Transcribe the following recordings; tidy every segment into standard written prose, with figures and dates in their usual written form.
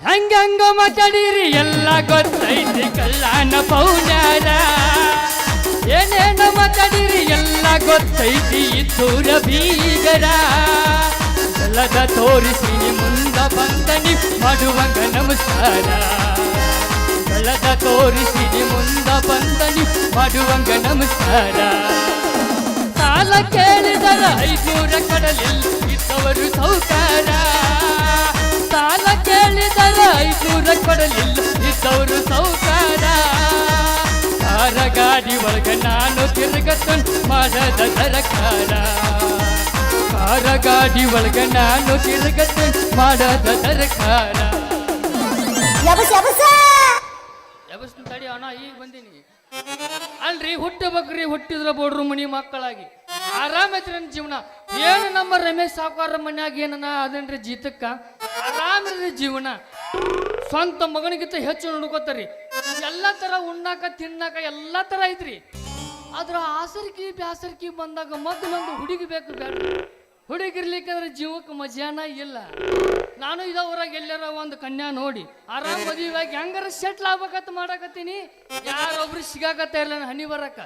ಹಂಗಂಗ ಮಾತಾಡಿರಿ ಎಲ್ಲ ಗೊತ್ತೈತಿ ಕಲ್ಯಾಣ ಪೌನ್ಯಾರ ಏನೇನ ಮಾತಾಡಿರಿ ಎಲ್ಲ ಗೊತ್ತೈತಿ ಇದ್ದೂರ ಬೀಗರ ಎಲ್ಲದ ತೋರಿಸಿ ಮುಂದ ಬಂದನಿ ಮಾಡುವಂಗ ನಮಸ್ಕಾರ ಎಲ್ಲದ ತೋರಿಸಿ ಮುಂದ ಬಂದನಿ ಮಾಡುವಂಗ ನಮಸ್ಕಾರ ಸಾಲ ಕೇಳಿದರ 500 ಕಡಲಿಲ್ಲ ಇದ್ದವರು ಸೌಕಾರ ಸಾಲ ಕೇಳಿದರ 500 ಕೊಡಲಿಲ್ಲ ಇದ್ದವರು ಸೌಕಾರ ಕಾರ ಗಾಡಿ ಒಳಗ ನಾನು ತಿರುಗತನ್ ಮಾಡದ ಸರ್ಕಾರ ಕಾರ ಗಾಡಿ ಒಳಗ ನಾನು ತಿರುಗತನ್ ಮಾಡದ ಸರ್ಕಾರ ಎಬಸ್ ತಡಿ ಅಣ್ಣ ಈಗ ಬಂದೀನಿ ಅಲ್ರಿ ಹುಟ್ಟಬೇಕ್ರಿ ಹುಟ್ಟಿದ್ರ ಬೋಡ್ರು ಮನಿ ಮಕ್ಕಳಾಗಿ ಆರಾಮೈತ್ರಿ ನನ್ನ ಜೀವನ ಏನು ನಮ್ಮ ರಮೇಶ್ ಸಾವುಕಾರ ಮನ್ಯಾಗ ಏನನ ಅದನ್ರಿ ಜೀತಕ್ಕ ಆರಾಮ್ರಿ ಜೀವನ ಸ್ವಂತ ಮಗನಿಗಿಂತ ಹೆಚ್ಚು ನೋಡ್ಕೋತಾರಿ ಎಲ್ಲ ತರ ಉಣ್ಣಾಕ ತಿನ್ನಾಕ ಎಲ್ಲ ತರ ಐತ್ರಿ ಆದ್ರ ಆಸರ್ಕಿ ಬ್ಯಾಸರ್ಕಿ ಬಂದಾಗ ಮಂದು ಹುಡುಗಿ ಬೇಕು ಬೇಡ ಹುಡುಗಿರ್ಲಿಕ್ಕಂದ್ರೆ ಜೀವಕ್ಕೆ ಮಜಾನ ಇಲ್ಲ ನಾನು ಇದ ಊರಾಗ ಎಲ್ಲಾರ ಒಂದು ಕನ್ಯಾ ನೋಡಿ ಆರಾಮ್ ಮದುವೆಯಾಗಿ ಹೆಂಗಾರ ಸೆಟ್ಲ್ ಆಗ್ಬೇಕಂತ ಮಾಡಕತ್ತೀನಿ ಯಾರೊಬ್ರು ಸಿಗಾಕತ್ತ ಇಲ್ಲ ಹನಿ ಬರಕ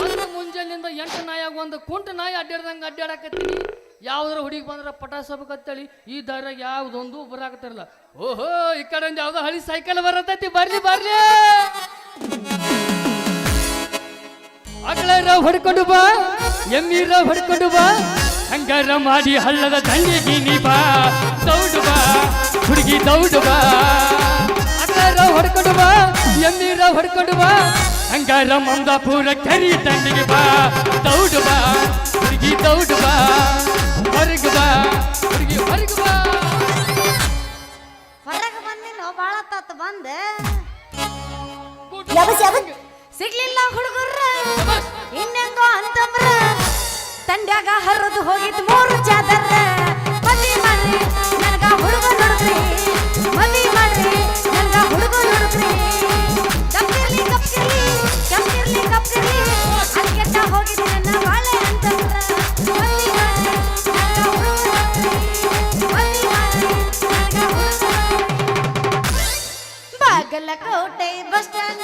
ಒಂದು ಮುಂಜಾನಿಂದ 8 ನಾಯಾಗ ಒಂದು ಕುಂಟ ನಾಯಿ ಅಡ್ಡಾಡ್ದಂಗೆ ಅಡ್ಡಾಡಕತ್ತೀನಿ ಯಾವ್ದಾರ ಹುಡುಗಿ ಬಂದ್ರ ಪಟಾಸಬೇಕತ್ತೇಳಿ ಈ ದಾರ್ಯಾಗ ಯಾವ್ದೊಂದು ಬರಾಕತ್ತಿರಲ್ಲ ಓಹೋ ಈ ಕಡೆ ಯಾವ್ದೋ ಹಳಿ ಸೈಕಲ್ ಬರತೈತಿ ಬರ್ಲಿ ಬರ್ಲಿ ಅಗಳರ ಹೊಡ್ಕೊಂಡು ಬಾ ಎಮ್ಮೀರ ಹೊಡ್ಕೊಂಡು ಬಾ ಹಂಗಾರ ಮಾಡಿ ಹಳ್ಳದ ದಂಡಿಗೆ ನೀ ಬಾ ದೌಡು ಬಾ ಹುಡುಗಿ ದೌಡು ಬಾ ಅಗಳರ ಹೊಡ್ಕೊಂಡು ಬಾ ಎಮ್ಮೀರ ಹೊಡ್ಕೊಂಡು ಬಾ ಹಂಗಾರ ಮಮದಾಪುರ ಕೆರಿ ದಂಡಿಗೆ ಬಾ ದೌಡು ಬಾ ಹುಡುಗಿ ದೌಡು ಬಾ ಹೊರಗೆ ಬಾ ಹುಡುಗಿ ಹೊರಗೆ ಬಾ ಹೊರಗೆ ಬಂದಿಲ್ಲ ಬಾಳ ತಾತ ಬಂದೆ ಸಿಗ್ಲಿಲ್ಲ ಹುಡುಗರ ಇನ್ನೆಂಗೋ ಅಂತಂದ್ರ ತಂಡ್ಯಾಗ ಹರಿದು ಹೋಗಿದ್ 3 ಚಾದರ ಮದ್ವಿ ಮಾಡ್ರಿ ನನಗ ಹುಡುಗ ನೋಡ್ರಿ ಮದ್ವಿ ಮಾಡ್ರಿ ನನಗ ಹುಡುಗ ನೋಡ್ರಿ ಕಪ್ಪಿರ್ಲಿ ಕಪ್ಪಿರ್ಲಿ ಕಪ್ಪಿರ್ಲಿ ಕಪ್ಪಿರ್ಲಿ ಅನ್ಕೆಟ್ಟ ಹೋಗಿದ್ ನನ್ನ ಬಾಳೆ ಅಂತಂದ್ರ ಮದ್ವಿ ಮಾಡ್ರಿ ನನಗ ಹುಡುಗ ನೋಡ್ರಿ ಮದ್ವಿ ಮಾಡ್ರಿ ನನಗ ಹುಡುಗ ಬಾಗಲಕೋಟೆ ಬಸ್ ಸ್ಟ್ಯಾಂಡ್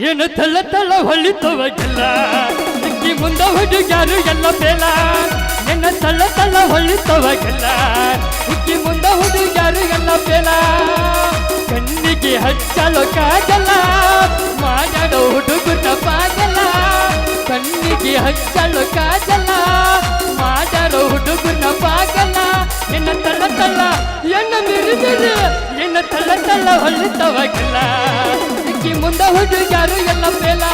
ಏನು ತಳ್ಳ ತಳ್ಳ ಹೊಳಿತವಗಿಲ್ಲ ಇಕ್ಕಿ ಮುಂದ ಹುಡುಗ್ಯಾರು ಎಲ್ಲ ಬೇಲ ನಿನ್ನ ತಳ್ಳ ತಳ್ಳ ಹೊಳಿತವಗಿಲ್ಲ ಇಕ್ಕಿ ಮುಂದ ಹುಡುಗ್ಯಾರು ಎಲ್ಲ ಬೇಲ ಕಣ್ಣಿಗೆ ಹಚ್ಚಲು ಕಾಗಲ್ಲ ಮಾಡಾಡೋ ಹುಡುಗುನ ಪಾಗಲ್ಲ ಕಣ್ಣಿಗೆ ಹಚ್ಚಲು ಕಾಗಲ್ಲ ಮಾಡಾಡೋ ಹುಡುಗುನ ಪಾಗಲ್ಲ ನಿನ್ನ ತಳ್ಳ ತಳ್ಳ ಎನ್ನ ಮಿರಿದಿರಿ ನಿನ್ನ ತಳ್ಳ ತಳ್ಳ ಹೊಳಿತವಗಿಲ್ಲ ಇಕ್ಕಿ ಮುಂದ ಹುಡುಗ್ಯಾರು ಎಲ್ಲ ಬೇಲ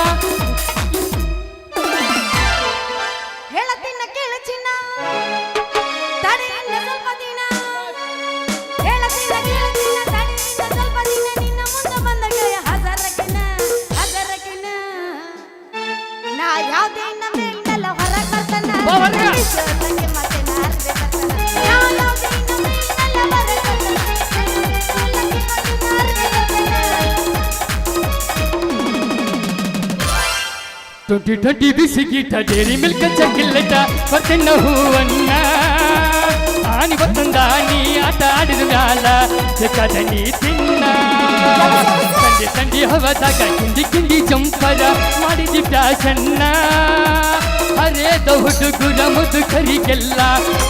ಹೇಳತ್ತಿನ ಕೇಳು ಚಿನ್ನ ತಡೆಯಿಂದ ಸ್ವಲ್ಪ ದಿನ ಹೇಳತ್ತಿನ ಕೇಳು ಚಿನ್ನ ತಡೆಯಿಂದ ಸ್ವಲ್ಪ ದಿನ ನಿನ್ನ ಮುಂದೆ ಬಂದ ಗೆಳೆಯ ಹಜರಕಿನ ನಾ ಯಾವುದೇ ನಂಬಿಲ್ಲ ಹೊರಗೆ ಬರ್ತಾನ ಹೊರಗೆ ಮತ್ತೆ ನಾರ್ದೆ ಬರ್ತಾನ ಯಾವುದೇ ನಂಬಿಲ್ಲ ಹೊರಗೆ ಟ್ವೆಂಟಿ 20 ಬಿಸಿಗೀಟ ಡೇರಿ ಮಿಲ್ಕ್ ಚಕ್ಕಿಲ್ಲಟ ಬರ್ತೇನ ಹೂವನ್ನ ಆನಿ ಬತ್ತಂದ ನೀ ಆಟ ಆಡಿದ ಮ್ಯಾಲ ಬೇಕಾದ ನೀ ತಿನ್ನ ಸಂಡಿ ಸಂಡಿ ಹವದಾಗ ಕಿಂಡಿ ಕಿಂಡಿ ಜಂಪರ ಮಾಡಿದಿ ಫ್ಯಾಷನ್ನ ಹರೇದ ಹುಡುಗುರ ಮುದುಕರಿಗೆಲ್ಲ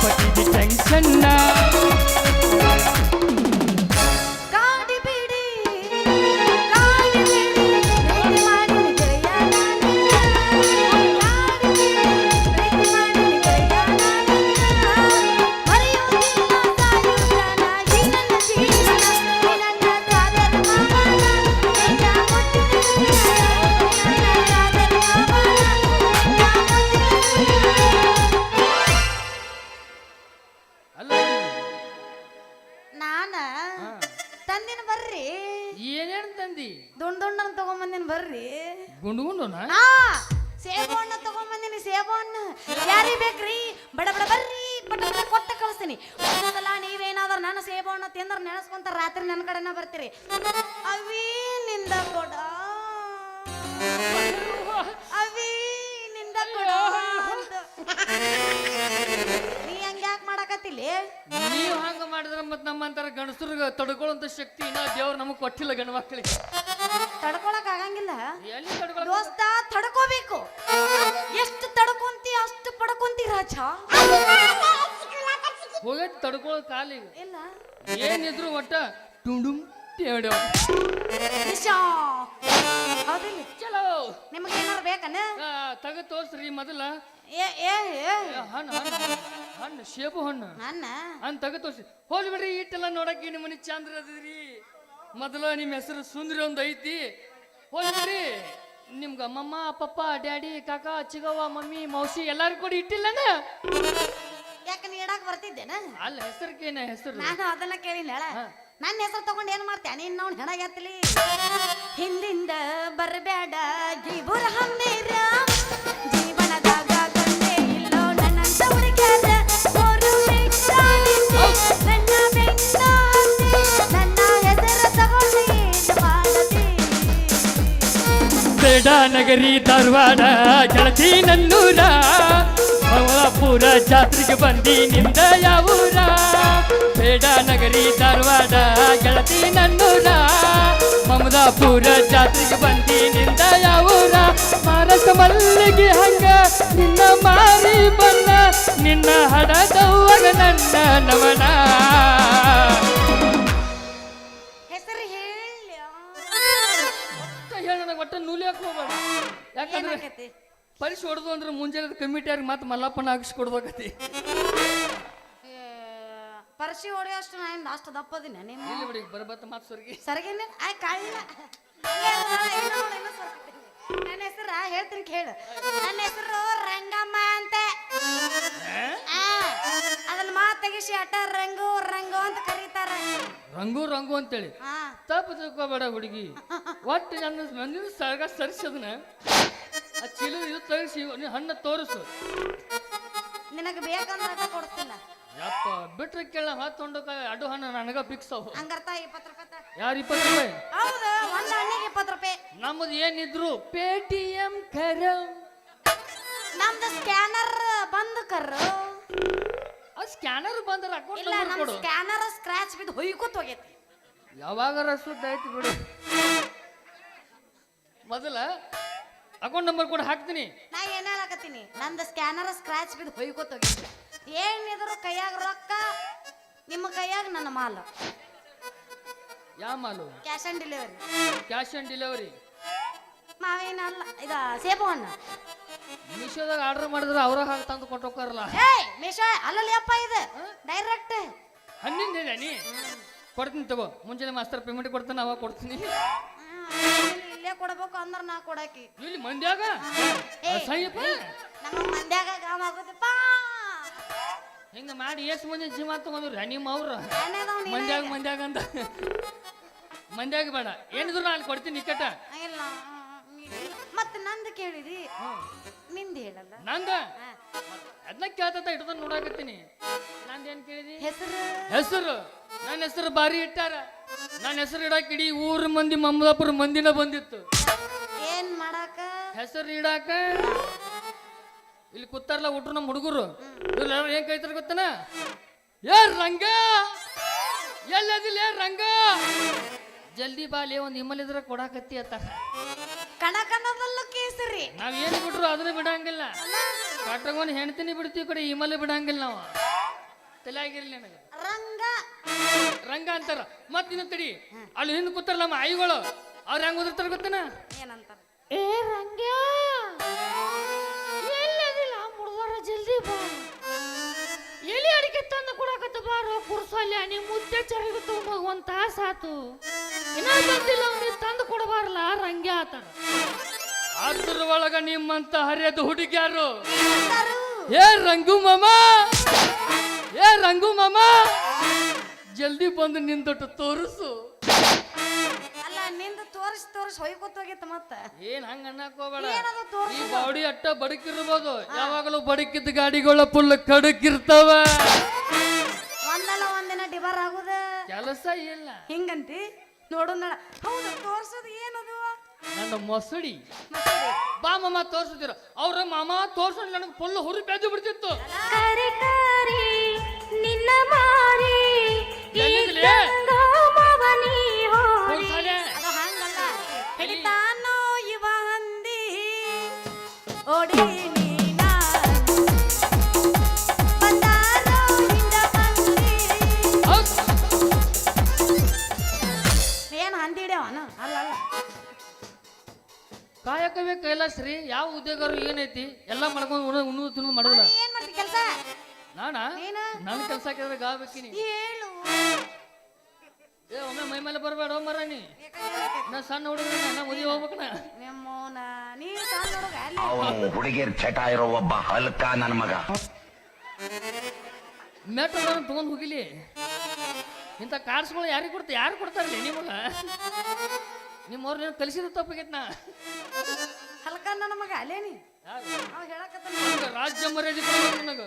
ಪಟ್ಟಿದಿ ಟೆನ್ಷನ್ನ ಬರ್ರಿ ಏನೇನ್ ತಂದಿ ದುಂಡ್ ತಗೊಂಬಂದಿನಿ ಬರ್ರಿ ಗುಂಡು ಗುಂಡುನಾ ಹಾ ಸೇಬು ಹಣ್ಣು ತಗೊಂಬಂದಿನಿ ಸೇಬು ಹಣ್ಣು ಯಾರಿಗೆ ಬೇಕ್ರಿ ಬಡ ಬಡ ಬರ್ರಿ ಬಡ ಬಡ ಕೊಟ್ಟ ಕಳಿಸ್ತೀನಿ ಒಂದಲ್ಲ ನೀವೇನಾದ್ರೂ ನನ್ನ ಸೇಬು ಹಣ್ಣು ತಿಂದ್ರೆ ನೆನೆಸ್ಕೊಂತ ರಾತ್ರಿ ನನ್ನ ಕಡೆನ ಬರ್ತೀರಿ ಅವೀ ನಿಂದ ಕೊಡ ಅವೀ ನಿಂದ ಕೊಡ ಅಂತ. ನೀ ಹಂಗ್ಯಾಕ್ ಮಾಡಕತ್ತಿಲ್ಲ ನೀವು ಹಂಗ ಮಾಡಿದ್ರೆ ಮತ್ ನಮ್ಮಂತರ ಗಂಡಸರಿಗೆ ತಡ್ಕೊಳ್ಳುವಂತ ಶಕ್ತಿ ಇನ್ನ ದೇವ್ರು ನಮಗ್ ಕೊಟ್ಟಿಲ್ಲ ಗಂಡ ಮಕ್ಕಳಿಗೆ ತಡ್ಕೊಳಕ್ ಆಗಂಗಿಲ್ಲ ಎಲ್ಲಿ ತಡ್ಕೊಳ ದೋಸ್ತ ತಡ್ಕೋಬೇಕು ಎಷ್ಟು ತಡ್ಕೊಂತಿ ಅಷ್ಟು ಪಡ್ಕೊಂತಿ ರಾಜ ಹೋಗೈತಿ ತಡ್ಕೊಳ್ಳೋ ಕಾಲಿಗೆ ಇಲ್ಲ ಏನಿದ್ರು ಒಟ್ಟ ಟುಂಡುಮ್ ಟೇಡೋ ನಿಶಾ ಹೌದಿಲ್ಲ ಚಲೋ ನಿಮಗೆ ಏನಾರು ಬೇಕನ ತಗ ತೋರ್ಸ್ರಿ ಮೊದಲ ಏ ಏ ಏ ಹಣ್ಣು ಹಣ್ಣು ಶೇಬು ಹಣ್ಣು ನನ್ನ ಹಣ್ಣು ತಗ ತೋರ್ಸಿ ಹೋಗಿ ಬಿಡ್ರಿ ಇಟ್ಟೆಲ್ಲ ನೋಡಕ್ಕೆ ನಿಮ್ಮ ಮನೆ ಚಂದ್ರ ಅದ್ರಿ ಮೊದಲ ನಿಮ್ಮ ಹೆಸರು ಸುಂದ್ರಿ ಒಂದು ಐತಿ ಹೋಗಿ ಬಿಡ್ರಿ ನಿಮ್ಗ ಅಮ್ಮಮ್ಮ ಪಪ್ಪ ಡ್ಯಾಡಿ ಕಾಕ ಚಿಗವ್ವ ಮಮ್ಮಿ ಮೌಸಿ ಎಲ್ಲಾರು ಕೂಡ ಇಟ್ಟಿಲ್ಲನ ಯಾಕೆ ನೀ ಇಡಾಕ್ ಬರ್ತಿದ್ದೇನ ಅಲ್ಲ ಹೆಸರಿಗೇನ ಹೆಸರು ನಾನು ಅದನ್ನ ಕೇಳಿಲ್ಲ ನನ್ನ ಹೆಸರು ತಗೊಂಡು ಏನ್ ಮಾಡ್ತೇನೆ ನೀನ್ ನಾವು ಹೆಣ ಎತ್ತಲಿ ಹಿಂದಿಂದ ಬರಬೇಡ ಗಿಬುರ ಹಮ್ಮೇರ ಜೀವನದಾಗ ಗಂಡೆ ಇಲ್ಲೋ ನನ್ನಂತ ಹುಡುಗ್ಯಾರ ಓರು ಬೆಟ್ಟಾಡಿಸಿ ನನ್ನ ಬೆಟ್ಟ ನನ್ನ ಹೆಸರು ತಗೊಂಡು ಏನು ಮಾಡತಿ ಬೇಡ ನಗರಿ ಧಾರವಾಡ ಗೆಳತಿ ನನ್ನೂರ ಮಮದಾಪುರ ಜಾತ್ರೆಗೆ ಬಂದಿ ನಿಂದ ಯಾವೂರ ಬೇಡ ನಗರಿ ಧಾರವಾಡ ಗೆಳತಿ ನನ್ನೂರ ಮಮದಾಪುರ ಜಾತ್ರೆಗೆ ಬಂದಿ ನಿಂದ ಯಾವೂರ ಮಾರಕ ಮಲ್ಲಿಗೆ ಹಂಗ ನಿನ್ನ ಮಾರಿ ಬನ್ನ ನಿನ್ನ ಹಡದವ್ವಗ ನನ್ನ ನಮನ ಹೆಸರು ಹೇಳ ಹೇಳ ನನಗೆ ಒಟ್ಟ ನೂಲಿ ಹಾಕೋಬೇಡ ಯಾಕಂದ್ರೆ ಏನಾಗೈತಿ ಪರಿಸಿ ಹೊಡೆದು ಅಂದ್ರೆ ಮುಂಜಾನೆ ಕಮಿಟಿಯವ್ರಿಗೆ ಮತ್ತೆ ಮಲ್ಲಪ್ಪನ ಹಾಕಿಸ್ಕೊಡ್ಬೇಕತಿ ಪರ್ಸಿ ಹೊಡೆಯೋಷ್ಟು ನಾನು ಅಷ್ಟು ದಪ್ಪದಿನ ನಿಮ್ಮ ಇಲ್ಲಿ ಬಿಡಿ ಬರಬತ್ತ ಮಾತು ಸ್ವರ್ಗಿ ಸರಿಗೇನೆ ಆಯ್ ಕಾಳಿಲ್ಲ ನನ್ನ ಹೆಸರು ಹೇಳ್ತೀನಿ ಕೇಳು ನನ್ನ ಹೆಸರು ರಂಗಮ್ಮ ಅಂತೆ ಅದನ್ನ ಮಾತು ತೆಗಿಸಿ ಅಟ ರಂಗು ರಂಗು ಅಂತ ಕರೀತಾರೆ ರಂಗು ರಂಗು ಅಂತೇಳಿ ಹಾ ತಪ್ಪು ತಿಳ್ಕೊಬೇಡ ಹುಡುಗಿ ಒಟ್ಟು ನನ್ನ ಮಂದಿನ ಸರ್ಗ ಸರಿಸಿ ಅದನ್ನ ಆ ಚಿಲು ಇದು ತರಿಸಿ ನೀ ಹಣ್ಣು ತೋರಿಸು ನಿನಗೆ ಬೇಕಂದ್ರೆ ಅಟ ಕೊಡ್ತಿಲ್ಲ ಯಪ್ಪ ಬಿಟ್ರೆ ಕೇಳ ಹೊತ್ತೊಂಡು ಅಡ್ಡು ಹಣ್ಣು ನನಗ ಫಿಕ್ಸ್ ಅವು ಹಂಗರ್ಥ 20 ರೂಪಾಯಿ ಯಾರು 20 ರೂಪಾಯಿ ಹೌದು ಒಂದು ಹಣ್ಣಿಗೆ 20 ರೂಪಾಯಿ ನಮ್ಮದು ಏನಿದ್ರು ಪೇಟಿಎಂ ಕರಂ ನಮ್ದು ಸ್ಕ್ಯಾನರ್ ಬಂದ್ ಕರ್ರು ಆ ಸ್ಕ್ಯಾನರ್ ಬಂದ್ರೆ ಅಕೌಂಟ್ ಇಲ್ಲ ನಂಬರ್ ನಮ್ ಕೊಡು ಸ್ಕ್ಯಾನರ್ ಸ್ಕ್ರಾಚ್ ಬಿದ್ದು ಹೊಯ್ಕೋತ್ ಹೋಗೈತಿ ಯಾವಾಗಾರ ಸುದ್ದ ಆಯ್ತು ಬಿಡು ಮೊದಲ ಅಕೌಂಟ್ ನಂಬರ್ ಕೂಡ ಹಾಕ್ತೀನಿ ನಾ ಏನ್ ಹೇಳಕತ್ತೀನಿ ನಂದು ಸ್ಕ್ಯಾನರ್ ಸ್ಕ್ರಾಚ್ ಬಿದ್ದು ಹೊಯ್ಕೋತ್ ಹೋಗೈತಿ ಏನಿದ್ರು ಕೈಯಾಗ ರೊಕ್ಕ ನಿಮ್ಮ ಕೈಯಾಗ ನನ್ನ ಮಾಲ್ ಯಾವ ಮಾಲು cash on delivery cash on delivery ಮಾವೇನಲ್ಲ ಈಗ ಸೇಬು ಹಣ್ಣು ಮೀಶೋದಾಗ ಆರ್ಡರ್ ಮಾಡಿದ್ರೆ ಅವ್ರ ಹಾಗೆ ತಂದು ಕೊಟ್ಟು ಹೋಗ್ತಾರಲ್ಲ ಏಯ್ ಮೀಶೋ ಅಲ್ಲಲ್ಲಿ ಅಪ್ಪ ಇದು ಡೈರೆಕ್ಟ್ ಹಣ್ಣಿಂದ ಇದೆ ನೀ ಕೊಡ್ತೀನಿ ತಗೋ ಮುಂಚೆನೆ ಮಾಸ್ತರ್ ಪೇಮೆಂಟ್ ಕೊಡ್ತಾನೆ ಅವಾಗ ಕೊಡ್ತೀನಿ ಇಲ್ಲೇ ಕೊಡ್ಬೇಕು ಅಂದ್ರ ನಾ ಕೊಡಾಕಿ ಇಲ್ಲಿ ಮಂದ್ಯಾಗ ಸಾಯಪ್ಪ ನಮ್ಮ ಮಂದ್ಯಾಗ ಗಾಮ ಆಗುತ್ತಪ್ಪ ಹಿಂಗ ಮಾಡಿ ಎಷ್ಟು ಮಂದಿ ಜೀವ ತಗೊಂಡ್ರಿ ನಿಮ್ಮ ಅವ್ರ ಏನೇದವ್ ನೀನೇ ಮಂದ್ಯಾಗ ಮಂದ್ಯಾಗ ಅಂತ ಮಂದ್ಯಾಗ ಬೇಡ ಏನಿದ್ರು ನಾ ಅಲ್ಲಿ ಕೊಡ್ತೀನಿ ನಿಕಟ ಇಲ್ಲ ಮತ್ತೆ ನಂದು ಕೇಳಿದಿ ನಿಂದ ಹೇಳಲ್ಲ ನಂದ ಅದನ್ನ ಕೇಳ್ತ ಇಡ್ದ ನೋಡಾಕತ್ತೀನಿ ನಂದೇನ್ ಕೇಳಿದಿ ಹೆಸರು ಹೆಸರು ನನ್ನ ಹೆಸರು ಬಾರಿ ಇಟ್ಟಾರ ನನ್ನ ಹೆಸರು ಇಡಾಕ ಇಡೀ ಊರ ಮಂದಿ ಮಮದಾಪುರ ಮಂದಿನ ಬಂದಿತ್ತು ಏನ್ ಮಾಡಾಕ ಹೆಸರು ಇಡಾಕ ಇಲ್ಲಿ ಕೂತಾರಲ್ಲ ಹುಟ್ರು ನಮ್ಮ ಹುಡುಗರು ಇವ್ರು ಏನ್ ಕೈತಾರ ಗೊತ್ತನ ಏ ರಂಗ ಎಲ್ಲದಿಲ್ಲ ರಂಗ ಜಲ್ದಿ ಬಾಲಿ ಒಂದ್ ಹಿಮಲ್ ಇದ್ರ ಕೊಡಾಕತ್ತಿ ಅತ್ತ ಕಣಕಣದಲ್ಲೂ ಕೇಸರಿ ನಾವ್ ಏನ್ ಬಿಟ್ರು ಅದನ್ನ ಬಿಡಂಗಿಲ್ಲ ಕಟ್ಟಗೊಂಡ್ ಹೆಣ್ತಿನಿ ಬಿಡ್ತೀವಿ ಕಡೆ ಹಿಮಲ್ ಬಿಡಂಗಿಲ್ಲ ನಾವು ತಲೆ ಆಗಿರ್ಲಿ ನನಗೆ ರಂಗ ರಂಗ ಅಂತಾರ ಮತ್ ಇನ್ನು ತಡಿ ಅಲ್ಲಿ ಹಿಂದ್ ಕೂತಾರ ನಮ್ಮ ಆಯಿಗಳು ಅವ್ರ ಹೆಂಗ್ ಓದಿರ್ತಾರ ಗೊತ್ತನ ಏನಂತಾರ ಏ ರಂಗ ಎಲ್ಲದಿಲ್ಲ ಮುಡ್ದಾರ ಜಲ್ದಿ ಬಾ ಎಲ್ಲಿ ಅಡಿಕೆ ತಂದು ಕೊಡಕತ್ತ ಬಾರೋ ಕುರ್ಸಲ್ಲ ನೀ ಮುದ್ದೆ ಚರಿಗ ತಗೊಂಡೋಗ ಒಂದ್ ತಾಸ ಆತು ಇನ್ನ ಬಂದಿಲ್ಲ ಅವ್ನಿಗೆ ತಂದು ಕೊಡಬಾರಲ್ಲ ರಂಗ್ಯ ಆತಾರ ಅದ್ರ ಒಳಗ ನಿಮ್ಮಂತ ಹರಿಯದ ಹುಡುಗ್ಯಾರು ಏ ರಂಗು ಮಾಮ ಏ ರಂಗು ಮಾಮ ಜಲ್ದಿ ಬಂದು ನಿಂದೊಟ್ಟು ತೋರಿಸು ಅಲ್ಲ ನಿಂದು ತೋರಿಸಿ ಹೊಯ್ಕೊತ್ ಹೋಗಿತ್ತು ಮತ್ತ ಏನ್ ಹಂಗ ಅನ್ನಕ್ ಹೋಗ್ಬೇಡ. ಏನದು ತೋರ್ಸು? ಈ ಬಾಡಿ ಅಟ್ಟ ಬಡಕಿರ್ಬೋದು, ಯಾವಾಗಲೂ ಬಡಕಿದ್ದ ಗಾಡಿಗಳ ಫುಲ್ ಕಡಕಿರ್ತಾವ. ಒಂದಲ್ಲ ಒಂದಿನ ಡಿಬಾರ್ ಆಗುದ ಕೆಲಸ ಇಲ್ಲ ಹಿಂಗಂತಿ ನೋಡು ನಡ. ಹೌದು ತೋರ್ಸೋದು ಏನದು? ನನ್ನ ಮೊಸಡಿ ಮಸೂರಿ. ಬಾ ಮಾಮ ತೋರ್ಸಿದಿರ. ಅವ್ರ ಮಾಮ ತೋರ್ಸೋದ್ ನನಗೆ ಫುಲ್ ಹುರಿ ಬೆದ್ದು ಬಿಡ್ತಿತ್ತು. ಕರಿ ಕರಿ ನಿನ್ನ ಮಾರಿ ಎಲ್ಲಿದ್ಲೆ? ಫುಲ್ ಸಾಲೆ. ಅದು ಹಂಗಲ್ಲ. ಹಿಡಿತಾನೋ ಇವ ಹಂದಿ ಓಡಿ ನೀನ ಬಂದಾರೋ ಹಿಂದ ಬಂದಿ. ಹೌದ್. ಏನು ಹಂದಿ ಹಿಡಿಯವನು? ಅಲ್ಲ ಅಲ್ಲ ಕಾಯಕವೇ ಕೈಲಾಸ ರೀ. ಯಾವ ಉದ್ಯೋಗರು ಏನೈತಿ ಎಲ್ಲ ಮಾಡ್ಕೊಂಡು ಉಣ್ಣು ತಿನ್ನು ಮಾಡೋದಿಲ್ಲ. ಏನ್ ಮಾಡ್ತಿ ಕೆಲಸ? ನಾನಾ ನೀನು ನನ್ನ ಕೆಲಸ ಕೇಳಿದ್ರೆ ಗಾಬೇಕಿನಿ. ಹೇಳು. ಏ ಒಮ್ಮೆ ಮೈ ಮೇಲೆ ಬರಬೇಡ ಮರ ನೀ. ನಾ ಸಣ್ಣ ಹುಡುಗ, ನಾ ಮದುವೆ ಹೋಗ್ಬೇಕನ. ನಿಮ್ಮೋನ ನೀ ಸಣ್ಣ ಹುಡುಗ ಅಲ್ಲಿ. ಅವನು ಹುಡುಗಿರ್ ಚಟ ಇರೋ ಒಬ್ಬ ಹಲ್ಕ ನನ್ನ ಮಗ. ಮೆಟ್ರೋ ತಗೊಂಡ್ ಹೋಗಿಲಿ. ಇಂಥ ಕಾರ್ಸ್ಗಳು ಯಾರಿಗೆ ಯಾರು ಕೊಡ್ತಾರಲ್ಲ ನಿಮಗ? ನಿಮ್ಮವ್ರು ನೀನು ಕಲಿಸಿದ ತಪ್ಪಾಗೈತ್ ನಾ. ಹಲ್ಕ ನನ್ನ ಮಗ ಅಲ್ಲೇನಿ ಅವ ಹೇಳಕತ್ತ. ಹಂಗ ರಾಜ್ಯ ಮರ್ಯಾದೆ ಕೊಡ್ಬೇಕು ನನಗ.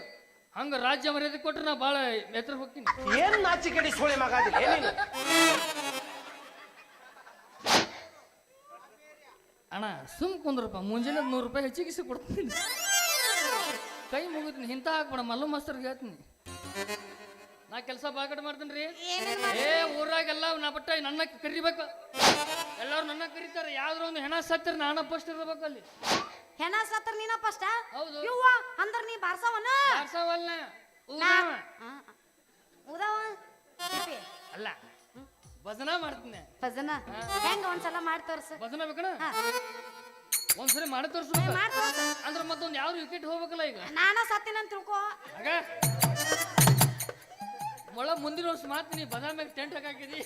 ಹಂಗ ರಾಜ್ಯ ಮರ್ಯಾದೆ ಕೊಟ್ರೆ ನಾ ಭಾಳ ಎತ್ತರ ಹೋಗ್ತೀನಿ. ಏನ್ ನಾಚಿಕೆಡಿ ಸೋಳೆ ಮಗ ಅದಿಲ್ಲ ಏನೇನು? ಅಣ್ಣ ಸುಮ್ ಕುಂದ್ರಪ್ಪ, ಮುಂಜಾನೆ 100 ರೂಪಾಯಿ ಹೆಚ್ಚಿಗಿಸಿ ಕೊಡ್ತೀನಿ. ಕೈ ಮುಗಿತೀನಿ. ಇಂಥ ಹಾಕ್ಬೇಡ, ಮಲ್ಲು ಮಾಸ್ತರ್ಗೆ ಹೇಳ್ತೀನಿ. ನಾ ಕೆಲಸ ಬಾಕಟ್ ಮಾಡ್ತೀನಿ ರೀ. ಏ ಊರಾಗೆಲ್ಲ ನಾ ಬಟ್ಟ ನನ್ನ ಕರಿಬೇಕು. ಎಲ್ಲರೂ ನನ್ನ ಕರೀತಾರೆ. ಯಾವ್ದ್ರ ಒಂದು ಹೆಣ ಸತ್ತಿರ ನಾನ ಫಸ್ಟ್ ಇರ್ಬೇಕು ಅಲ್ಲಿ. ಹೆಣ ಸತ್ರ ನೀನ ಫಸ್ಟ್? ಹೌದು. ಇವ್ವ ಅಂದ್ರ ನೀ ಬಾರ್ಸವನ? ಬಾರ್ಸವಲ್ಲ, ಉದಾವ ಅಲ್ಲ ಭಜನಾ ಮಾಡ್ತೀನಿ. ಭಜನ ಹೆಂಗ ಒಂದ್ಸಲ ಮಾಡಿ ತೋರ್ಸು. ಭಜನಾ ಬೇಕಣ? ಹಾ. ಒಂದ್ಸರಿ ಮಾಡಿ ತೋರಿಸ್ಬೇಕು. ಮಾಡಿ ತೋರ್ಸು. ಅಂದ್ರೆ ಮತ್ತೊಂದು ಯಾವ್ದು ವಿಕೆಟ್ ಹೋಗ್ಬೇಕಲ್ಲ ಈಗ. ನಾನ ಸತ್ತಿನಂತ ತಿಳ್ಕೊ. ಆಗ ಮೊಳ ಮುಂದಿನ ವರ್ಷ ಮಾಡ್ತೀನಿ. ಭಜನಾ ಮ್ಯಾಗ ಟೆಂಟ್ ಹಾಕಿದಿ.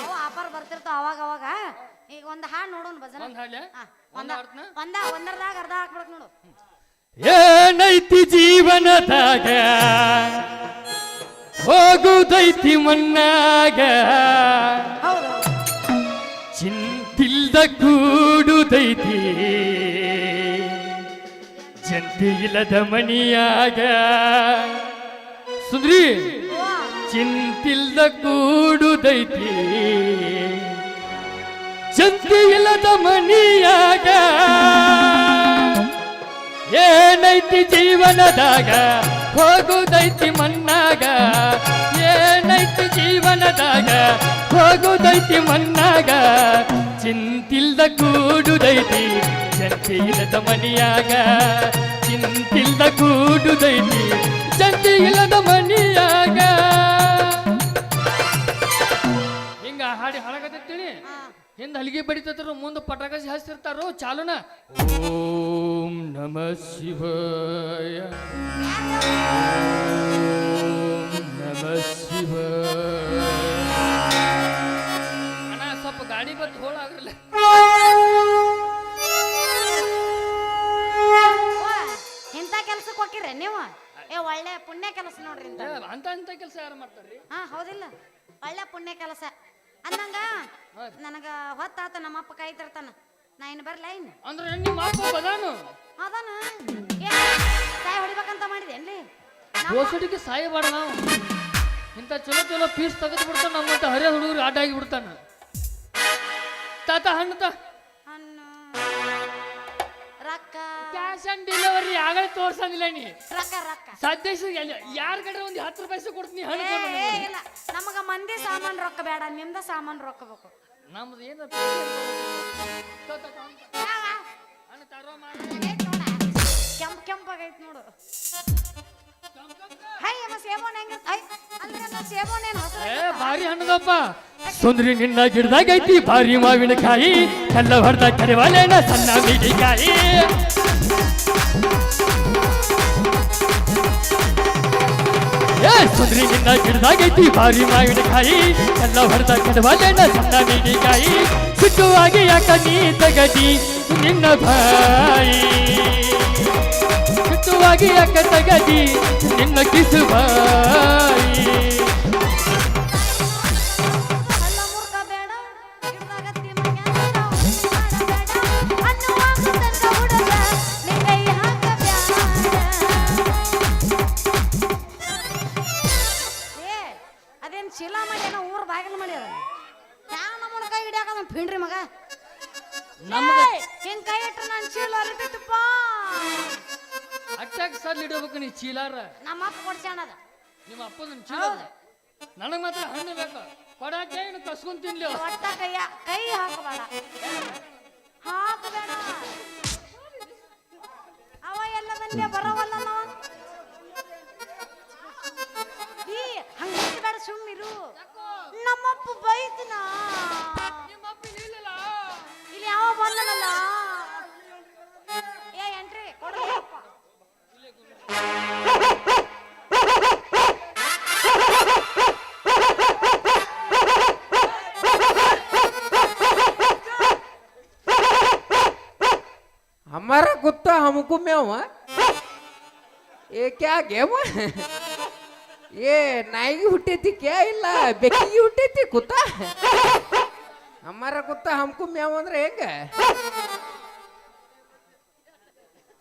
ಅವು ಆಫರ್ ಬರ್ತಿರ್ತಾವ ಅವಾಗ ಅವಾಗ. ಈಗ ಒಂದ್ ಹಾಡ್ ನೋಡೋಣ ಭಜನ. ಒಂದ್ ಹಾಡ್ಲೆ? ಒಂದ್ ಹಾಡ್ತನ? ಒಂದರದಾಗ ಅರ್ಧ ಹಾಕ್ಬಿಡಕ್ ನೋಡು. ಏನೈತಿ ಜೀವನದಾಗ ಹೋಗುದೈತಿ ಮಣ್ಣಾಗ, ಹೌದು ಚಿಂತಿಲ್ದ ಕೂಡುದೈತಿ ಜಂತಿ ಇಲ್ಲದ ಮನಿಯಾಗ. ಸುಂದ್ರಿ ಚಿಂತಿಲ್ದ ಕೂಡುದೈತಿ ಜಂತಿ ಇಲ್ಲದ ಮನಿಯಾಗ. ಏನೈತಿ ಜೀವನದಾಗ ಹೋಗುದೈತಿ ಮಣ್ಣಾಗ. ಏನೈತಿ ಜೀವನದಾಗ ಹೋಗುದೈತಿ ಮಣ್ಣಾಗ. ಚಿಂತಿಲ್ದ ಕೂಡುದೈತಿ ಜಂತಿ ಇಲ್ಲದ ಮನಿಯಾಗ. ಚಿಂತಿಲ್ದ ಕೂಡುದೈತಿ ಜಂತಿ ಇಲ್ಲದ ಮನಿಯಾಗ. ಹಿಂಗ ಹಾಡಿ ಹಾಳಾಗತ್ತೀನಿ. ಹಿಂದ ಹಲಿಗೆ ಬಡಿತಾರ, ಮುಂದೆ ಪಟಾಕಸಿ ಹಚ್ತಿರ್ತಾರೋ. ಚಾಲುನ ಓಂ ನಮ ಶಿವಾಯ, ಓಂ ನಮ ಶಿವಾಯ. ಅಣ್ಣ ಸ್ವಲ್ಪ ಗಾಡಿ ಬತ್ ಹೋಳಾಗ್ರಲ್ಲ. ಇಂಥ ಕೆಲ್ಸಕ್ಕೆ ಹೋಗಿರ್ರಿ ನೀವು? ಏ ಒಳ್ಳೆ ಪುಣ್ಯ ಕೆಲಸ ನೋಡ್ರಿ ಇಂಥ. ಅಂತ ಕೆಲಸ ಯಾರು ಮಾಡ್ತಾರ್ರಿ? ಹಾ ಹೌದಿಲ್ಲ, ಒಳ್ಳೆ ಪುಣ್ಯ ಕೆಲಸ ಅಂದಂಗ. ನನಗ ಹೊತ್ತಾತ ನಮ್ಮಪ್ಪ ಕಾಯ್ತಿರ್ತಾನ. ನಾ ಇನ್ನು ಬರ್ಲ ಇನ್ನು ಅಂದ್ರೆ ನಿಮ್ಮ ಅಪ್ಪ ಬದಾನು ಅದಾನ. ಸಾಯ ಹೊಡಿಬೇಕಂತ ಮಾಡಿದೇನ್ಲಿ? ಬೋಸಡಿಗೆ ಸಾಯಬೇಡ. ನಾವು ಇಂಥ ಚಲೋ ಚಲೋ ಪೀಸ್ ತೆಗೆದು ಬಿಡ್ತಾನ. ನಮ್ಮಂತ ಹರಿಯ ಹುಡುಗರು ಆಟ ಆಗಿ ಬಿಡ್ತಾನ. ತಾತ ಹಣ್ಣು ಹಣ್ಣು ರೊಕ್ಕ ಕ್ಯಾಶ್ ಆನ್ ಡೆಲಿವರಿ ಆಗಲೇ ತೋರ್ಸಂಗಿಲ್ಲ ನೀ. ರೊಕ್ಕ ರೊಕ್ಕ ಸದ್ಯ ಯಾರ ಕಡೆ ಒಂದು 10 ರೂಪಾಯಿ ಕೊಡ್ತೀನಿ ಹಣ್ಣು ಏ, ಕೊಡು. ಏ, ಇಲ್ಲ ನಮಗ ಮಂದಿ ಸಾಮಾನ್ ರೊಕ್ಕ ಬೇಡ, ನಿಮ್ದ ಸಾಮಾನ್ ರೊಕ್ಕ ಬೇಕು. ನಮ್ದು ಏನು ಹಣ್ಣು ತರೋ ಕೆಂಪ್ ಕೆಂಪಾಗೈತ್ ನೋಡು. ಹೈ ಅಮ್ಮ ಸೇಬೋನ್ ಹೆಂಗ? ಅಂದ್ರೆ ಸೇಬೋನ್ ಏನು ಹೊಸ? ಭಾರಿ ಹಣ್ಣದಪ್ಪ. ಸುಂದ್ರಿ ನಿನ್ನ ಗಿಡದಾಗೈತಿ ಭಾರಿ ಮಾವಿನಕಾಯಿ. ಕಲ್ಲ ಹೊಡೆದ ಕರಿವಾಲೇನ ಸಣ್ಣ ಮೀಡಿಕಾಯಿ. ಸುಂದ್ರಿ ನಿನ್ನ ಗಿಡದಾಗೈತಿ ಭಾರಿ ಮಾವಿನಕಾಯಿ. ಕಲ್ಲ ಹೊಡೆದ ಕರಿವಾಲೇನ ಸಣ್ಣ ಮೀಡಿಕಾಯಿ. ಸುಟ್ಟುವಾಗಿ ಯಾಕ ನೀ ತಗದಿ ನಿನ್ನ ಬಾಯಿ. ಸುಟ್ಟುವಾಗಿ ಯಾಕ ತಗದಿ ನಿನ್ನ ಕಿಸು ಬಾಯಿ. ಬಾಗಿಲು ಮಾಡ್ಯಾರ ಯಾವ ನಮ್ಮನ ಕೈ ಹಿಡಿಯಾಕ ಪಿಂಡ್ರಿ ಮಗ ನಮ್ಗ ಹಿಂಗ್ ಕೈ ಇಟ್ರ ನನ್ ಚೀಲ ಅರಿತೈತಪ್ಪ ಅಟ್ಟಾಗ ಸಲ್ ಇಡಬೇಕು ನೀ ಚೀಲಾರ ನಮ್ಮ ಅಪ್ಪ ಕೊಡ್ಸ್ಯಾಣದ ನಿಮ್ಮ ಅಪ್ಪನ ಚೀಲ ನನಗೆ ಮಾತ್ರ ಹಣ್ಣು ಬೇಕು ಕೊಡಾಕೆ ಏನು ಕಸ್ಕೊಂಡ್ ತಿನ್ಲಿ ಒಟ್ಟ ಕೈ ಹಾಕಬೇಡ ಹಾಕಬೇಡ ಅವ ಎಲ್ಲ ಬಂದೆ ಬರೋವಲ್ಲ ನಾವ ಹಂಗ ಬೇಡ ಸುಮ್ಮಿರು ನಮ್ಮಪ್ಪ ಬೈತಿನ ನಿಮ್ಮ ಅಪ್ಪ ಇಲ್ಲಿಲ್ಲ ಇಲ್ಲಿ ಯಾವ ಬಂದನಲ್ಲ ಏ ಎಂಟ್ರಿ ಕೊಡ್ರಿ ಅಪ್ಪ हमारा कुत्ता हमको म्याऊ ये क्या गेम ये नाಯಿಗೆ ಹುಟ್ಟೈತಿ क्या ಇಲ್ಲ ಬೆಕ್ಕಿಗೆ ಹುಟ್ಟೈತಿ ಕುತ್ತ हमारा कुत्ता हमको म्याऊ ಅಂದ್ರೆ ಹೆಂಗ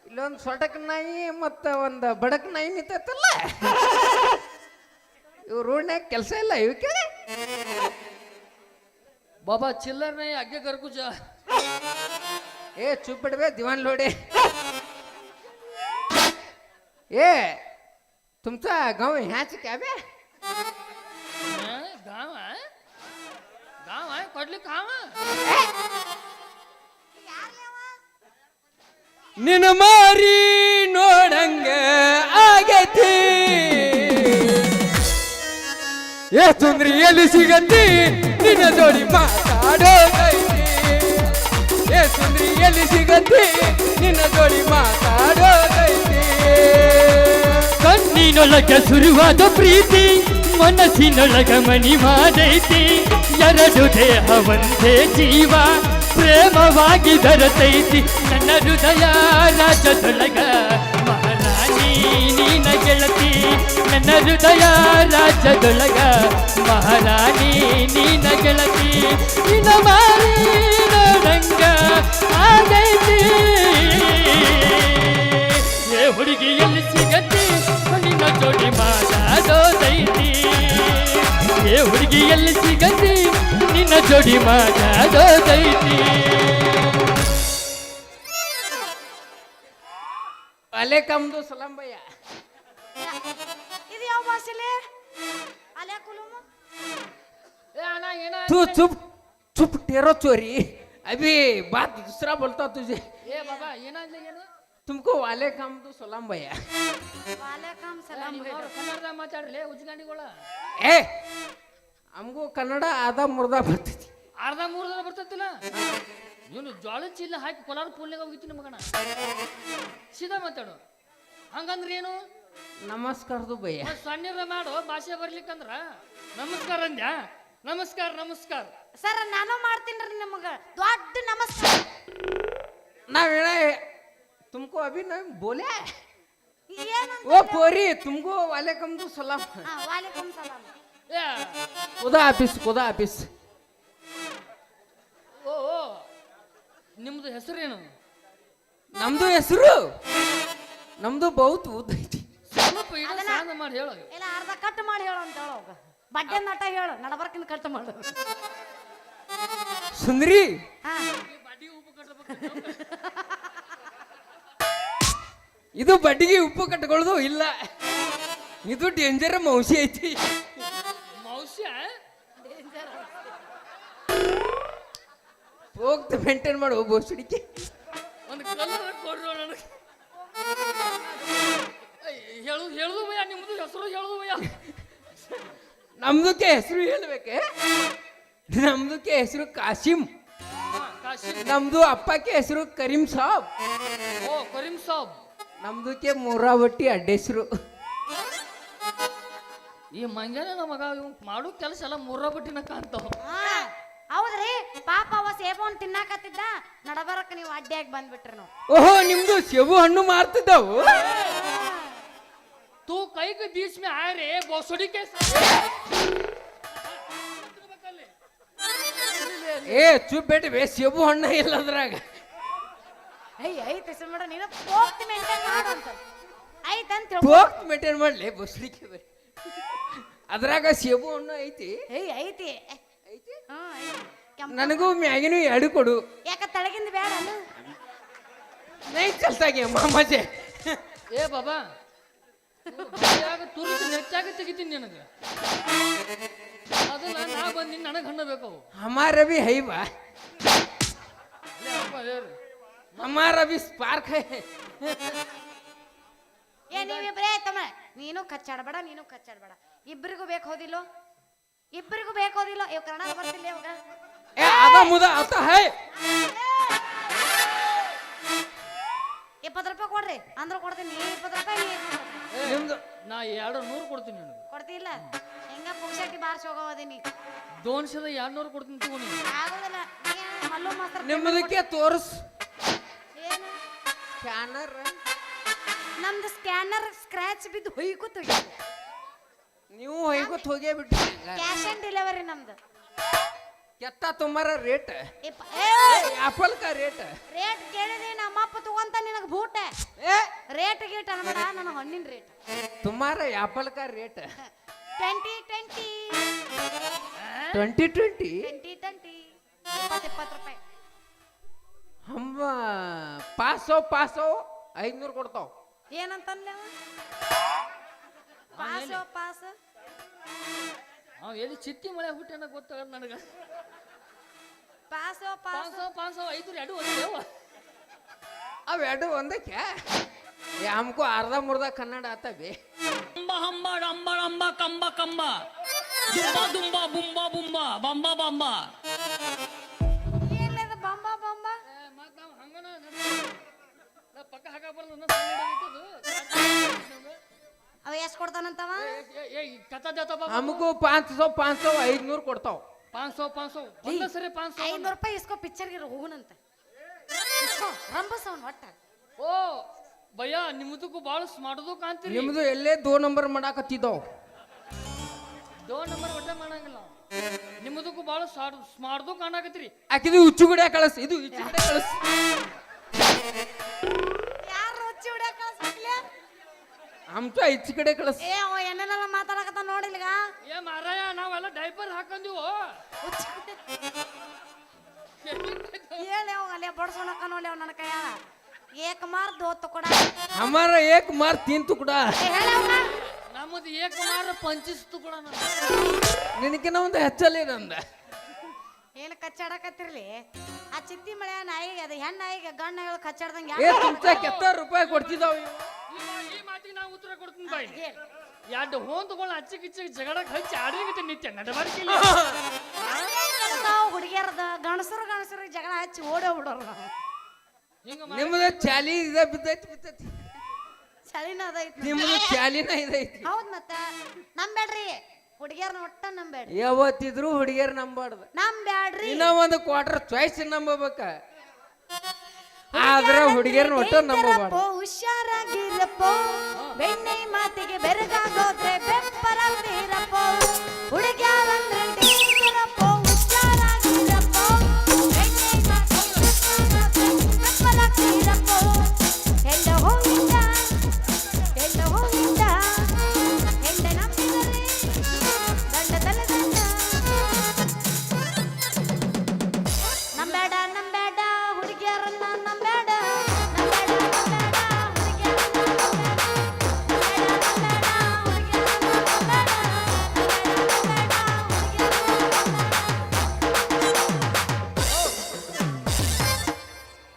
ಇಲ್ಲೊಂದು ಸೊಟಕ್ ನಾಯಿ ಮತ್ತ ಒಂದು ಬಡಕ್ ನಾಯಿ ನಿಂತೈತಲ್ಲ ಇವ್ ರೋಡ್ನ್ಯಾಗ ಕೆಲಸ ಇಲ್ಲ ಇವಕ್ಕೆ बाबा चिल्लर नहीं आगे कर कुछ ए चुप बैठ बे दीवान लोडे ए तुमचा गाव ह्याच क्या बे गाँव है गाँव है कोडली कहाँ है ನಿನ್ನ ಮಾರಿ ನೋಡಂಗ ಆಗೈತಿ ಏ ಸುಂದ್ರಿ ಎಲ್ಲಿ ಸಿಗತ್ತಿ ನಿನ್ನ ಜೋಡಿ ಮಾತಾಡೋದೈತಿ ಏ ಸುಂದ್ರಿ ಎಲ್ಲಿ ಸಿಗತ್ತಿ ನಿನ್ನ ಜೋಡಿ ಮಾತಾಡೋದೈತಿ ಕಣ್ಣಿನೊಳಗ ಶುರುವಾದ ಪ್ರೀತಿ ಮನಸ್ಸಿನೊಳಗ ಮನಿ ಮಾಡೈತಿ ಎರಡು ದೇಹ ಒಂದೇ ಜೀವ ಪ್ರೇಮವಾಗಿ ದೊರೆತೈತಿ ನನ್ನ ಹೃದಯ ರಾಜದೊಳಗ ಮಹಾರಾಣಿ ನೀನ ಗೆಳತಿ ನನ್ನ ಹೃದಯ ರಾಜ್ಯದೊಳಗ ಮಹಾರಾಣಿ ನೀನ ಗೆಳತಿ ನಿನ್ನ ಮಾರಿ ನೋಡಂಗ ಆಗೈತಿ ಏ ಹುಡುಗಿ ಎಲ್ಲಿ ಸಿಗತ್ತಿ ನಿನ್ನ ಜೋಡಿ ಮಾತಾಡೋದೈತಿ ಏ ಹುಡುಗಿ ಎಲ್ಲಿ ಸಿಗತ್ತಿ ನಿನ್ನ ಜೋಡಿ ಮಾತಾಡೋದೈತಿ ಅಲೆ ಕಮ್ದು ಸಲಾಂ ಭಯ್ಯ ಇದು ಯಾವ ಭಾಷೆಲೆ ಅಲೆ ಕುಲುಮ ಏ ಅಣ್ಣ ಏನ तू चुप चुप टेरो चोरी अभी बात दूसरा बोलता तुझे ಏ ಬಾಬಾ ಏನಾಗ್ಲಿ ಏನು तुमको वाले काम तो सलाम भैया ವಾಲೇಕಂ ಸಲಾಂ ಅವ್ರು ಕನ್ನಡದಾಗ ಮಾತಾಡ್ಲಿ ಉಜ್ಗಂಡಿಗಳ ए हमको कन्नಡ आधा मुर्दा बರ್ತೈತಿ ಅರ್ಧ ಮೂರು ದಿನ ಬರ್ತೈತಿಲ್ಲ ಇವನು ಜೋಳ ಚೀಲ ಹಾಕಿ ಕೊಲಾರ ಪೂಲ್ನಾಗ ಹೋಗಿತ್ತೀನಿ ಮಗನ ಸೀದಾ ಮಾತಾಡು ಹಂಗಂದ್ರೆ ಏನು ನಮಸ್ಕಾರದು ಭಯ್ಯ ಮತ್ತ್ ಸಣ್ಣರ ಮಾಡು ಭಾಷೆ ಬರ್ಲಿಕ್ಕಂದ್ರ ನಮಸ್ಕಾರ ಅಂದ್ಯಾ ನಮಸ್ಕಾರ ನಮಸ್ಕಾರ ಸರ್ ನಾನು ಮಾಡ್ತೀನಿ ನಿಮಗ ದೊಡ್ಡ ನಮಸ್ಕಾರ ನಾವೇನ तुमको अभी नहीं बोले ಏನಂತ ओ पोरी तुमको वाले कम तो सलाम ವಾಲೇಕಂ ಸಲಾಂ ಏ खुदा ऑफिस ಓ ಓ ನಿಮ್ದು ಹೆಸರೇನು ನಮ್ದು ಹೆಸರು ನಮ್ದು ಬಹುತ್ ಉದ್ದ ಐತಿ ಸ್ವಲ್ಪ ಇದು ಸಾಂಗ್ ಮಾಡಿ ಹೇಳು ಇಲ್ಲ ಅರ್ಧ ಕಟ್ ಮಾಡಿ ಹೇಳು ಅಂತ ಹೇಳೋಗ ಬಡ್ಡೆ ನಟ ಹೇಳು ನಡಬರ್ಕಿನ ಕಟ್ ಮಾಡು ಸುಂದರಿ ಹಾ ಇದು ಬಡ್ಡಿಗೆ ಉಪ್ಪು ಕಟ್ಕೊಳ್ಳೋದು ಇಲ್ಲ ಇದು ಡೇಂಜರ್ ಮೌಸಿ ಐತಿ ಮೌಸ್ಯ ಹೋಗ್ತ ಮೇಂಟೈನ್ ಮಾಡು ಬೋಸುಡಿಕೆ ಒಂದು ಕಲರ್ ಕೊಡ್ರು ನನಗೆ ಹೇಳುದು ಭಯ್ಯ ನಿಮ್ದು ಹೆಸರು ಹೇಳುದು ಭಯ್ಯ ನಮ್ದಕ್ಕೆ ಹೆಸರು ಹೇಳ್ಬೇಕೆ ನಮ್ದಕ್ಕೆ ಹೆಸರು ಕಾಸಿಂ ಕಾಶಿ ನಮ್ದು ಅಪ್ಪಕ್ಕೆ ಹೆಸರು ಕರೀಂ ಸಾಬ್ ಓ ಕರೀಂ ಸಾಬ್ ನಮ್ದಕ್ಕೆ ಮೂರಾವಟ್ಟಿ ಅಡ್ಡೆಸರು ಈ ಮಂಜಾನ ಮಗ ಇವ್ ಮಾಡೋ ಕೆಲಸ ಎಲ್ಲ ಮೂರ ಬಟ್ಟಿನ ಕಾಣ್ತಾವ ಹೌದ್ರಿ ಪಾಪ ಅವ ಸೇಬುನ್ ತಿನ್ನಾಕತ್ತಿದ್ದ ನಡಬರಕ್ ನೀವು ಅಡ್ಡಿಯಾಗಿ ಬಂದ್ಬಿಟ್ರಿ ನಾವು ಓಹೋ ನಿಮ್ದು ಸೇಬು ಹಣ್ಣು ಮಾರ್ತಿದ್ದಾವು तू कई के बीच में आए रे बोसड़ी के ಏ ಚುಪ್ ಬೇಟೆ ಸೇಬು ಹಣ್ಣು ಇಲ್ಲ ಅದ್ರಾಗ ಐತೆ ಮೇಡ ನೀನು ಹೋಗ್ತಿ ಮೇಂಟೈನ್ ಮಾಡು ಅಂತ ಐತೆ ಅಂತ ಹೋಗ್ತ ಮೇಂಟೈನ್ ಮಾಡ್ಲಿ ಬಸ್ಲಿಕ್ಕೆ ಬರೀ ಅದ್ರಾಗ ಸೇಬು ಹಣ್ಣು ಐತಿ. ಏಯ್ ಐತಿ ಹ್ಮ್ ಐತಿ. ಕೆಂಪು. ನನಗೂ ಮ್ಯಾಗಿನೂ ಎರಡು ಕೊಡು. ಯಾಕ ತಳಗಿಂದ ಬೇಡ ಅಲ್ಲ ನೈ ಚಲ್ತಾಗೆ ಮಾಮಾಜೆ. ಏ ಬಾಬಾ ಬಾಯಾಗ ತುರಿದು ನೆಚ್ಚಾಗ ತೆಗಿತೀನಿ ನನಗೆ. ಅದಲ್ಲ ನಾ ಬಂದು ನನಗೆ ಹಣ್ಣು ಬೇಕವು. ಹಮಾರ ಭಿ ಹೈ ಬಾ, ಹಮಾರ ಭಿ ಸ್ಪಾರ್ಕ್ ಹೈ. ಏ ನೀವಿಬ್ರೇ ತಮ್ಮ ನೀನು ಕಚ್ಚಾಡಬೇಡ ನೀನು ಕಚ್ಚಾಡಬೇಡ. ಇಬ್ಬರಿಗೂ ಬೇಕು ಹೋದಿಲ್ಲೋ ಇಬ್ಬರಿಗೂ ಬೇಕು ಹೋದಿಲ್ಲೋ. ಇವ್ ಕನ್ನಡ ಬರ್ತಿಲ್ಲ ಇವಾಗ. ಏ ಅದ ಮುದ ಅತ ಹೈ. 20 ರೂಪಾಯಿ ಕೊಡ್ರಿ ಅಂದ್ರ ಕೊಡ್ತೀನಿ. 20 ರೂಪಾಯಿ ನೀ ನಿಮ್ದು ನಾ 200 ಕೊಡ್ತೀನಿ ನನಗೆ. ಕೊಡ್ತಿಲ್ಲ ಹೆಂಗ ಪುಕ್ಷಾಟಿ ಬಾರ್ಸಿ ಹೋಗೋದೀನಿ. 200 200 ಕೊಡ್ತೀನಿ ತಗೊಂಡು. ಆಗೋದಿಲ್ಲ ಮಲ್ಲು ಮಾಸ್ತರ ನಿಮ್ಮದಕ್ಕೆ ತೋರ್ಸ್. ಏನು ಸ್ಕ್ಯಾನರ್ ನಮ್ದು ಸ್ಕ್ಯಾನರ್ ಸ್ಕ್ರಾಚ್ ಬಿದ್ದು ಹೊಯ್ಕೋತ ನೀವು ಹೊಯ್ಕೊತ್ ಹೋಗೇ ಬಿಟ್ರಿ. ಕ್ಯಾಶ್ ಆನ್ ಡೆಲಿವರಿ ನಮ್ದು. ಕೆತ್ತ ತುಂಬಾರ ರೇಟ್ ಆಪಲ್ ಕಾ ರೇಟ್. ರೇಟ್ ಕೇಳಿದ್ರೆ ನಮ್ಮಪ್ಪ ತಗೊಂತ ನಿನಗೆ ಬೂಟ. ಏ ರೇಟ್ ಗೀಟ್ ಅನ್ಬೇಡ ನನ್ನ ಹಣ್ಣಿನ ರೇಟ್. तुम्हार एप्पल का रेट 2020 2020 20 ರೂಪಾಯಿ. हम 500 500 ಕೊಡ್ತಾವ. ಏನಂತಂದ್ಲೆ ಪಾಸ್ ಅವ ಎಲ್ಲಿ ಚಿತ್ತಿ ಮಳೆ ಹುಟ್ಟೇನ ಗೊತ್ತಾಗ ನನಗೆ. ಪಾಸ್ 500 500 ಎರಡು ಒಂದೇವ. ಅವೆರಡು ಒಂದಕ್ಕೆ हमको अर्धा मुर्दा कन्नड़ आता बे. हम्बा हम्बा डम्बा डम्बा कंबा कंबा दुम्बा दुम्बा बुम्बा बुम्बा बम्बा बम्बा. ಏನಿದೆ ಬಂಬ ಬಂಬ ಮತ್ ನಾವು ಹಂಗನ ನಾ ಪಕ್ಕ ಹಾಕ ಬರಲ್ಲ. ಅವ ಎಷ್ಟು ಕೊಡ್ತಾನಂತವ? ಏ ಕಥಾ ದೇತ ಬಾಬಾ. हमको 500 500 ಕೊಡ್ತಾವ. 500 ಒಂದ ಸರಿ 500 500 ರೂಪಾಯಿ ಇಸ್ಕೋ ಪಿಕ್ಚರ್ಗೆ ಹೋಗುನಂತ. ಇಸ್ಕೋ ರಂಬಸ್ ಅವನು ಒಟ್ಟ. ಓ ಭಯ್ಯ ನಿಮ್ಮದಕ್ಕೂ ಭಾಳ ಸ್ಮಾರ್ಟ್ದು ಕಾಣ್ತೀರಿ. ನಿಮ್ದು ಎಲ್ಲೇ 2 ನಂಬರ್ ಮಾಡಾಕತ್ತಿದ್ದಾವ. 2 ನಂಬರ್ ಒಟ್ಟೆ ಮಾಡಂಗಿಲ್ಲ. ನಿಮ್ಮದಕ್ಕೂ ಭಾಳ ಸ್ಮಾರ್ಟ್ದು ಕಾಣಾಕತ್ತೀರಿ. ಆಕಿದು ಹುಚ್ಚುಗುಡೆ ಕಳಸ್, ಇದು ಹುಚ್ಚುಗುಡೆ ಕಳಸ್. ಯಾರು ಹುಚ್ಚಿ ಹುಡುಗ ಕಳಿಸ್ಬೇಕಲೇ? ಆಮ್ತು ಈಚೆ ಕಡೆ ಕಳಸ್. ಏ ಅವ ಏನೇನೆಲ್ಲ ಮಾತಾಡಕತ್ತ ನೋಡಿಲ್ಗ. ಏ ಮಾರಾಯ ನಾವೆಲ್ಲ ಡೈಪರ್ ಹಾಕೊಂಡಿವು. ಹೇಳಿ ಅವ ಅಲ್ಲೇ ಬಡ್ಸೋಣಕ್ಕ ನೋಡಿ ಅವ್ ನನ್ನ ಕೈಯ ಏಕ ಮಾರ್ ದೋ ತುಕಡ. हमारा एक मार 3 टुकड़ा. ನಮ್ಮದು ಏಕಮಾರ ಪಂಚಿಸ್ತು ಕೂಡ. ನಿನಕಿನ ಒಂದು ಹೆಚ್ಚಲ್ಲಿ ನಂದ. ಏನು ಕಚ್ಚಾಡಕತ್ತಿರ್ಲಿ ಆ ಚಿತ್ತಿ ಮಳೆ ನಾಯಿಗೆ ಅದು ಹೆಣ್ಣು ನಾಯಿಗೆ ಗಂಡ ನಾಯಿಗಳು ಕಚ್ಚಾಡ್ದಂಗೆ ಏ ತುಮಚ 70 ರೂಪಾಯಿ ಕೊಡ್ತಿದ್ದಾವ. ಈ ಮಾತಿಗೆ ನಾ ಉತ್ತರ ಕೊಡ್ತೀನಿ ಬಾಯಿ. ಎರಡು ಹೋಂದ್ಗಳು ಅಚ್ಚಿಗಿಚ್ಚಿಗೆ ಜಗಳಕ್ಕೆ ಹಚ್ಚಿ ಆಡಿಗತ್ತೆ ನಿತ್ಯ ನಡಬಾರ್ಕಿಲ್ಲ. ಹುಡುಗಿಯರದ ಗಣಸರು ಜಗಳ ಹಚ್ಚಿ ಓಡೋ ಬಿಡೋರು ನಾವು. ನಿಮ್ಮದು ಚಾಲಿ ಇದೆ ಬಿದ್ದೈತಿ. ಚಳಿನ ಅದೈತಿ. ನಿಮ್ಮದು ಚಾಲಿನ ಇದೈತಿ. ಹೌದ್ ಮತ್ತ ನಂಬೇಡ್ರಿ ಹುಡುಗಿಯರ್ನ ಒಟ್ಟ ನಂಬೇಡ್ರಿ. ಯಾವತ್ತಿದ್ರು ಹುಡುಗಿಯರ್ ನಂಬಾರ್ದು. ನಂಬ್ಯಾಡ್ರಿ. ಇನ್ನ ಒಂದು ಕ್ವಾರ್ಟರ್ ಚಾಯ್ಸ್ ನಂಬಬೇಕ. ಆದ್ರ ಹುಡುಗಿಯರ್ನ ಒಟ್ಟ ನಂಬಬಾರ್ದು. ಹುಷಾರಾಗಿರಪ್ಪೋ ಬೆಣ್ಣೆ ಮಾತಿಗೆ ಬೆರಗಾಗೋದ್ರೆ ಬೆಪ್ಪರಾಗ್ತೀರಪ್ಪೋ. ಹುಡುಗಿಯರಂದ್ರೆ ಡೇಂಜರಪ್ಪೋ ಹುಷಾರಾಗಿರಪ್ಪೋ ಬೆಣ್ಣೆ ಮಾತಿಗೆ ಬೆಪ್ಪರಾಗ್ತೀರಪ್ಪೋ. ಹೆಂಡ ಹೋಗಿದ್ದ ಹೆಂಡ ನಂಬಿದರೆ ದಂಡ ತಲೆ ದಂಡ. ನಂಬೇಡ ಹುಡುಗಿಯರನ್ನ ನಂಬೇಡ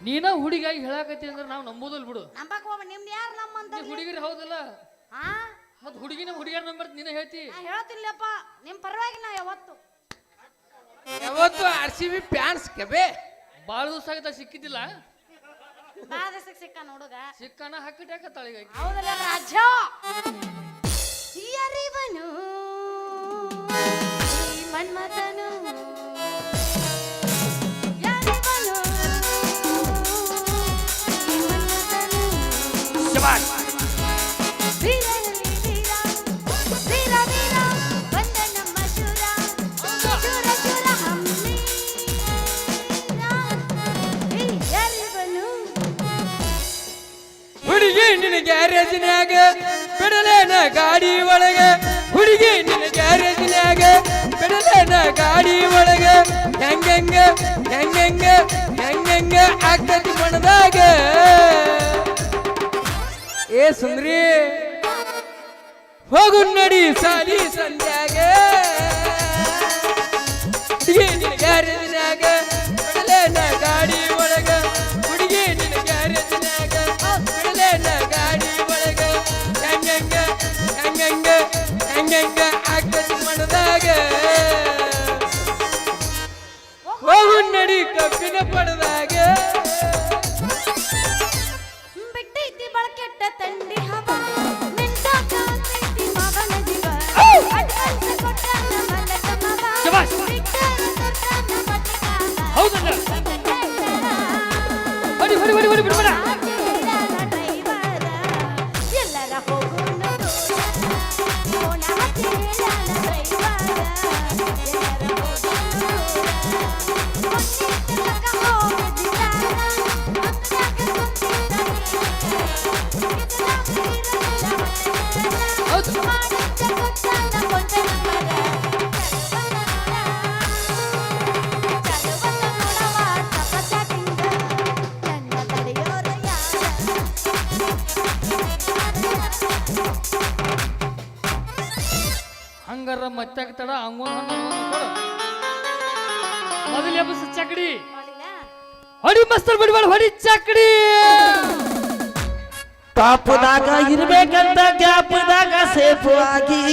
ನೀನ ಹುಡುಗಿಯಾಗಿ ಹೇಳಾಕತ್ತಿ ಅಂದ್ರೆ ನಾವು ನಂಬೋದಲ್ ಬಿಡು. ನಂಬಕ್ ಹೋಗ ನಿಮ್ದು ಯಾರು ನಮ್ಮಂತ ಹುಡುಗಿರಿ ಹೌದಲ್ಲ ಹಾ ಮತ್ ಹುಡುಗಿನ ಹುಡುಗಿಯರ ನಂಬರ್ ನೀನ ಹೇಳ್ತಿ. ನಾ ಹೇಳ್ತಿಲ್ಲಪ್ಪ ನಿಮ್ ಪರವಾಗಿ ನಾ ಯಾವತ್ತು RCB ಫ್ಯಾನ್ಸ್ ಕಬೆ. ಬಾಳ ದಿವಸ ಆಗತ್ತ ಸಿಕ್ಕಿದ್ದಿಲ್ಲ. ಬಾಳ ದಿವಸಕ್ಕೆ ಸಿಕ್ಕ ಹುಡುಗ ಸಿಕ್ಕನ ಹಾಕಿಟ್ಟಾಕತ್ತಾಳ. ಹೌದಲ್ಲ ರಾಜ ಯಾರಿವನು ಈ ಮನ್ಮಥನು ಯಾರಿವನು ಈ ಮನ್ಮಥನು. ವೀರರಲ್ಲಿ ವೀರ ವೀರ ವೀರ ಬಂದ ನಮ್ಮ ಶೂರ ಶೂರ ಶೂರ ಹಮ್ಮೀರ. ಯಾರಿವನು ಹುಡುಗಿ ನಿನ್ನ ಗ್ಯಾರೇಜಿನ್ಯಾಗ ಬಿಡಲೇನ ಗಾಡಿ ಒಳಗೆ. ಹುಡುಗಿ ನಿನ್ನ ಹೆಂಗ ಆಗ್ತತಿ ಮನದಾಗ ಏ ಸುಂದ್ರಿ ಹೋಗು ನಡಿ ಸಾಲಿ ಸಂಧ್ಯಾಗ ಗ್ಯಾರೇಜಿನಾಗ ಬಿಡಲೇನ ಗಾಡಿ ಒಳಗ ಹುಡುಗಿ ನಿನ್ನ ಗ್ಯಾರೇಜಿನಾಗ ಬಿಡಲೇನ ಗಾಡಿ ಒಳಗ ಹೆಂಗ ಆಗ್ತತಿ ಮನದಾಗ ಹೋಗು ನಡಿ ಕಬ್ಬಿನ ಪಡದಾಗ ಬಿಟ್ಟೈತಿ ಬಳಕೆಟ್ಟ ತಂಡಿ ಹವಾ ನಿಂತಾಕ ಅಂತೈತಿ ಮಗನ ಜೀವ ಅಡ್ವಾನ್ಸ್ ಕೊಟ್ಟಾನ ಮಲಕ ಮಗ ಶಬಾಷ್. ಬಿಟ್ಟಾರ ತರ್ತಾನ ಬಟ್ಟೆಗಾಲ. ಹೌದಲ್ಲ ಹೊಡಿ ಹೊಡಿ ಹೊಡಿ ಹೊಡಿ ಬಿಡ್ಬೇಡ ಆಚೆಯಿಡಾನ ಡ್ರೈವರ, ಎಲ್ಲರ ಹೋಗುಣ ದೂರ. ಕೋಣ ಹಚ್ಚಿಡಾನ ಡ್ರೈವರ, ಎಲ್ಲರ ಹೋಗುಣ ದೂರ. ಮೊನ್ನೆ ತಿರ್ಗಕ ಹೋಗಿದ್ದಾನ, ಅಂದಾಗ ಕುಂತಿದ್ದ ಹೌದು. ಮಾಡಿದ್ದ ಗೊತ್ತಾದ ಕೊಂಚ ನಂಬರ. ಚಲುವಲ್ಲ ನೋಡವ ತಪ ಚಾಟಿಂಗ, ನನ್ನ ತಡೆಯೋರ ಯಾರ? ಹಂಗಾರ ಮತ್ತೆ ತಡ ಹಂಗೊಂದು ಕೊಡು ಮೊದಲು ಎಬ್ಬಸ ಚಕಡಿ ನೋಡಿಲ್ಲ? ಹೊಡಿ ಮಸ್ತರ್ ಬಿಡ್ಬೇಡ ಹೊಡಿ ಚಕಡಿ ಟಾಪ್ದಾಗ ಇರ್ಬೇಕಂತ ಗ್ಯಾಪ್ದಾಗ ಸೇಫ್ ಆಗಿ